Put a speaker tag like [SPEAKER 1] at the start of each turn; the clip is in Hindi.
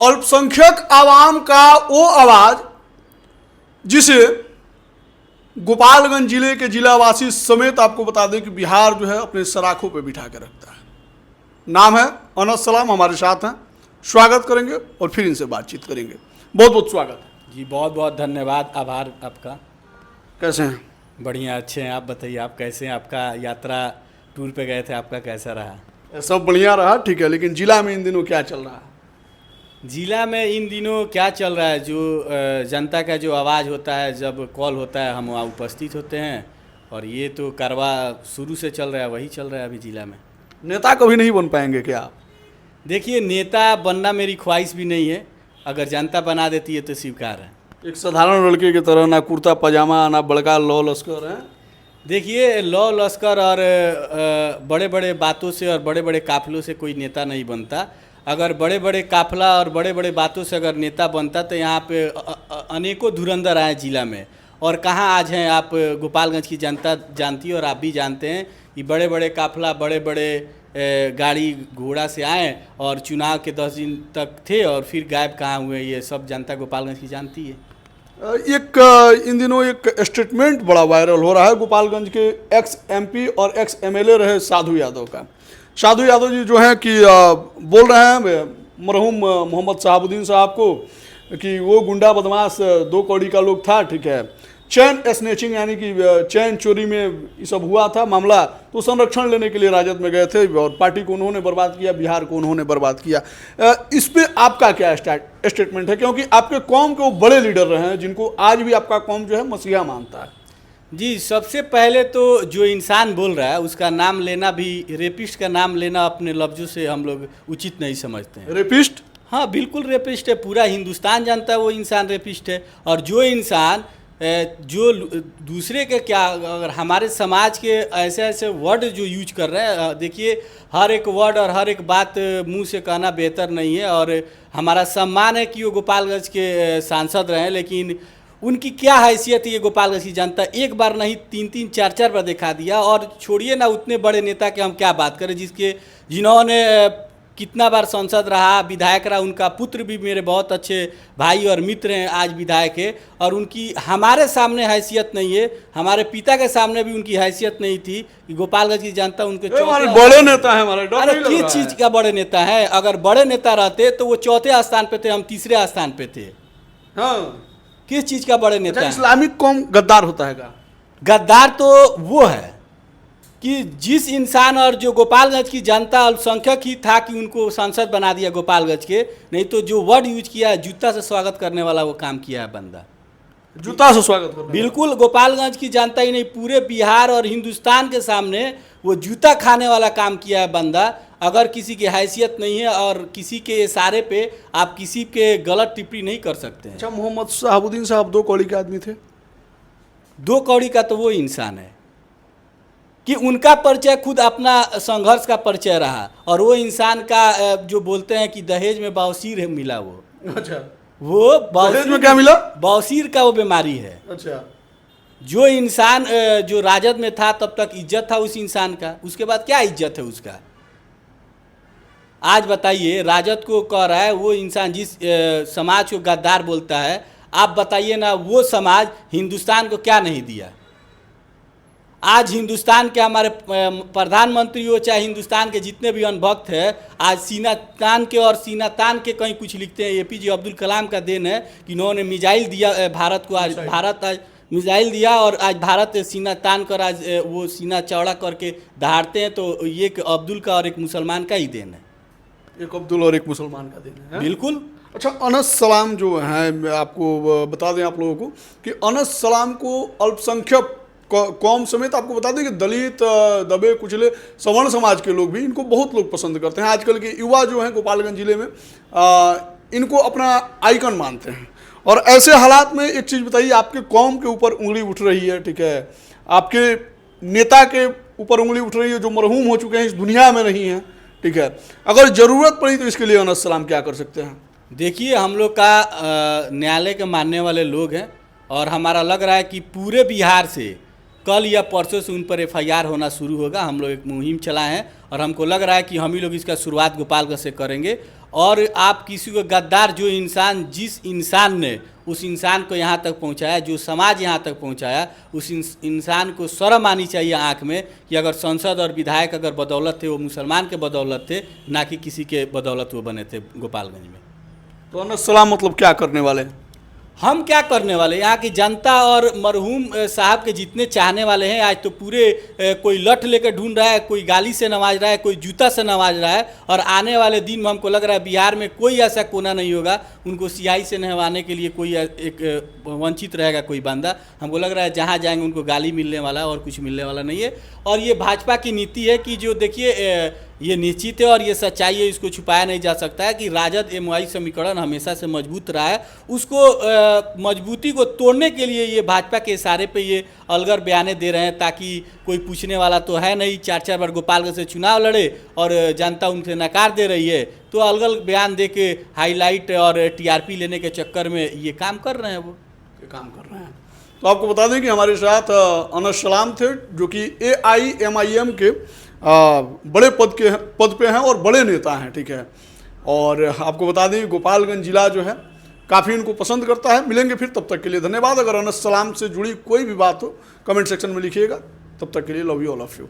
[SPEAKER 1] अल्पसंख्यक आवाम का वो आवाज जिसे गोपालगंज जिले के जिलावासी समेत आपको बता दें कि बिहार जो है अपने सराखों पे बिठा के रखता है। नाम है अनस सलाम, हमारे साथ हैं, स्वागत करेंगे और फिर इनसे बातचीत करेंगे। बहुत बहुत स्वागत है
[SPEAKER 2] जी, बहुत बहुत धन्यवाद, आभार आपका।
[SPEAKER 1] कैसे हैं?
[SPEAKER 2] बढ़िया, अच्छे हैं। आप बताइए, आप कैसे हैं? आपका यात्रा टूर पे गए थे, आपका कैसा रहा?
[SPEAKER 1] सब बढ़िया रहा, ठीक है। लेकिन जिला में इन दिनों क्या चल रहा है?
[SPEAKER 2] जिला में इन दिनों क्या चल रहा है, जो जनता का जो आवाज़ होता है, जब कॉल होता है हम वहाँ उपस्थित होते हैं, और ये तो कारवा शुरू से चल रहा है, वही चल रहा है अभी जिला में।
[SPEAKER 1] नेता कभी नहीं बन पाएंगे क्या आप?
[SPEAKER 2] देखिए, नेता बनना मेरी ख्वाहिश भी नहीं है, अगर जनता बना देती है तो स्वीकार है।
[SPEAKER 1] एक साधारण लड़के की तरह, ना कुर्ता पजामा ना बड़का लौ लश्कर है।
[SPEAKER 2] देखिए, लौ लश्कर और बड़े बड़े बातों से और बड़े बड़े काफिलों से कोई नेता नहीं बनता। अगर बड़े बड़े काफिला और बड़े बड़े बातों से अगर नेता बनता तो यहाँ पे अनेकों धुरंधर आए जिला में, और कहाँ आज हैं आप? गोपालगंज की जनता जानती है और आप भी जानते हैं कि बड़े बड़े काफिला, बड़े बड़े गाड़ी घोड़ा से आए और चुनाव के 10 दिन तक थे और फिर गायब कहाँ हुए, ये सब जनता गोपालगंज की जानती है।
[SPEAKER 1] इन दिनों एक स्टेटमेंट बड़ा वायरल हो रहा है गोपालगंज के एक्स एमपी और एक्स एमएलए रहे साधु यादव का। साधु यादव जी जो हैं कि बोल रहे हैं मरहूम मोहम्मद शहाबुद्दीन साहब को कि वो गुंडा बदमाश 2 कौड़ी का लोग था, ठीक है। चैन स्नेचिंग यानी कि चैन चोरी में ये सब हुआ था मामला, तो संरक्षण लेने के लिए राजद में गए थे और पार्टी को उन्होंने बर्बाद किया, बिहार को उन्होंने बर्बाद किया। इस पे आपका क्या स्टेटमेंट है? क्योंकि आपके कौम के वो बड़े लीडर रहे हैं जिनको आज भी आपका कौम जो है मसीहा मानता है।
[SPEAKER 2] जी, सबसे पहले तो जो इंसान बोल रहा है उसका नाम लेना भी, रेपिस्ट का नाम लेना अपने लफ्ज़ों से हम लोग उचित नहीं समझते हैं।
[SPEAKER 1] रेपिस्ट?
[SPEAKER 2] हाँ, बिल्कुल रेपिस्ट है। पूरा हिंदुस्तान जानता है वो इंसान रेपिस्ट है। और जो इंसान जो दूसरे के क्या, अगर हमारे समाज के ऐसे ऐसे वर्ड जो यूज कर रहे हैं, देखिए हर एक वर्ड और हर एक बात मुंह से कहना बेहतर नहीं है। और हमारा सम्मान है कि वो गोपालगंज के सांसद रहे, लेकिन उनकी क्या हैसियत है ये गोपालगंज की जनता एक बार नहीं 3-3 4-4 बार दिखा दिया। और छोड़िए ना उतने बड़े नेता के हम क्या बात करें, जिन्होंने कितना बार सांसद रहा, विधायक रहा, उनका पुत्र भी मेरे बहुत अच्छे भाई और मित्र हैं, आज विधायक है, और उनकी हमारे सामने हैसियत नहीं है। हमारे पिता के सामने भी उनकी हैसियत नहीं थी कि गोपालगंज की जनता उनके
[SPEAKER 1] बड़े नेता है हमारे।
[SPEAKER 2] अरे किस चीज़ का बड़े नेता है? अगर बड़े नेता रहते तो वो 4थे स्थान पे थे, हम 3रे स्थान पे थे।
[SPEAKER 1] हाँ,
[SPEAKER 2] किस चीज़ का बड़े नेता है?
[SPEAKER 1] इस्लामिक कौम गद्दार होता है का?
[SPEAKER 2] गद्दार तो वो है कि जिस इंसान और जो गोपालगंज की जनता अल्पसंख्यक ही था कि उनको सांसद बना दिया गोपालगंज के, नहीं तो जो वर्ड यूज किया, जूता से स्वागत करने वाला वो काम किया है बंदा।
[SPEAKER 1] जूता से स्वागत करना?
[SPEAKER 2] बिल्कुल, गोपालगंज की जनता ही नहीं, पूरे बिहार और हिंदुस्तान के सामने वो जूता खाने वाला काम किया है बंदा। अगर किसी की हैसियत नहीं है और किसी के इशारे पे आप किसी के गलत टिप्पणी नहीं कर सकते हैं।
[SPEAKER 1] अच्छा, मोहम्मद शहाबुद्दीन साहब 2 कौड़ी के आदमी थे?
[SPEAKER 2] 2 कौड़ी का तो वो इंसान है कि उनका परिचय खुद अपना संघर्ष का परिचय रहा, और वो इंसान का जो बोलते हैं कि दहेज में बवासीर मिला, वो
[SPEAKER 1] अच्छा,
[SPEAKER 2] वो
[SPEAKER 1] दहेज में क्या मिला?
[SPEAKER 2] बवासीर का वो बीमारी है।
[SPEAKER 1] अच्छा,
[SPEAKER 2] जो इंसान जो राजद में था तब तक इज्जत था उस इंसान का, उसके बाद क्या इज्जत है उसका? आज बताइए, राजद को कह रहा है वो इंसान जिस समाज को गद्दार बोलता है, आप बताइए ना वो समाज हिंदुस्तान को क्या नहीं दिया? आज हिंदुस्तान के हमारे प्रधानमंत्री हो चाहे हिंदुस्तान के जितने भी अनभक्त हैं, आज सीना तान के और सीना तान के कहीं कुछ लिखते हैं। APJ अब्दुल कलाम का देन है कि इन्होंने मिसाइल दिया भारत को। आज भारत आज मिसाइल दिया और आज भारत सीना तान कर आज वो सीना चौड़ा करके दहाड़ते हैं, तो ये एक अब्दुल का और एक मुसलमान का ही देन है।
[SPEAKER 1] एक अब्दुल और एक मुसलमान का देन है।
[SPEAKER 2] बिल्कुल।
[SPEAKER 1] अच्छा, अनस सलाम जो हैं, आपको बता दें आप लोगों को कि अनस सलाम को अल्पसंख्यक कौम समेत आपको बता दें कि दलित, दबे कुचले, सवर्ण समाज के लोग भी इनको बहुत लोग पसंद करते हैं। आजकल के युवा जो हैं गोपालगंज जिले में इनको अपना आइकन मानते हैं। और ऐसे हालात में एक चीज़ बताइए, आपके कौम के ऊपर उंगली उठ रही है, ठीक है, आपके नेता के ऊपर उंगली उठ रही है जो मरहूम हो चुके हैं, इस दुनिया में नहीं है, ठीक है। अगर ज़रूरत पड़ी तो इसके लिए अनस सलाम क्या कर सकते हैं?
[SPEAKER 2] देखिए, हम लोग का न्यायालय के मानने वाले लोग हैं, और हमारा लग रहा है कि पूरे बिहार से कल या परसों से उन पर FIR होना शुरू होगा। हम लोग एक मुहिम चलाए हैं और हमको लग रहा है कि हम ही लोग इसका शुरुआत गोपालगंज से करेंगे। और आप किसी को गद्दार, जो इंसान, जिस इंसान ने उस इंसान को यहाँ तक पहुँचाया, जो समाज यहाँ तक पहुँचाया, उस इंसान को शर्म आनी चाहिए आँख में कि अगर सांसद और विधायक अगर बदौलत थे, वो मुसलमान के बदौलत थे, ना कि किसी के बदौलत वो बने थे गोपालगंज में।
[SPEAKER 1] तो अनस सलाम मतलब क्या करने वाले हैं?
[SPEAKER 2] हम क्या करने वाले, यहाँ की जनता और मरहूम साहब के जितने चाहने वाले हैं, आज तो पूरे कोई लठ लेकर ढूंढ रहा है, कोई गाली से नवाज रहा है, कोई जूता से नवाज रहा है। और आने वाले दिन में हमको लग रहा है बिहार में कोई ऐसा कोना नहीं होगा उनको सियाही से नहवाने के लिए कोई एक वंचित रहेगा कोई बंदा। हमको लग रहा है जहाँ जाएंगे उनको गाली मिलने वाला है और कुछ मिलने वाला नहीं है। और ये भाजपा की नीति है कि जो देखिए ये निश्चित है और ये सच्चाई है, इसको छुपाया नहीं जा सकता है कि राजद एमवाई समीकरण हमेशा से मजबूत रहा है। उसको मजबूती को तोड़ने के लिए ये भाजपा के इशारे पे ये अलगर बयानें दे रहे हैं, ताकि कोई पूछने वाला तो है नहीं। 4-4 बार गोपालगंज से चुनाव लड़े और जनता उनसे नकार दे रही है, तो अलग बयान दे के हाईलाइट और टीआरपी लेने के चक्कर में ये काम कर रहे हैं, वो
[SPEAKER 1] ये काम कर रहे हैं। तो आपको बता दें कि हमारे साथ अनस सलाम थे, जो कि AIMIM के बड़े पद पे हैं और बड़े नेता हैं, ठीक है। और आपको बता दें गोपालगंज जिला जो है काफ़ी इनको पसंद करता है। मिलेंगे फिर, तब तक के लिए धन्यवाद। अगर अनस सलाम से जुड़ी कोई भी बात हो कमेंट सेक्शन में लिखिएगा। तब तक के लिए love you, all of you.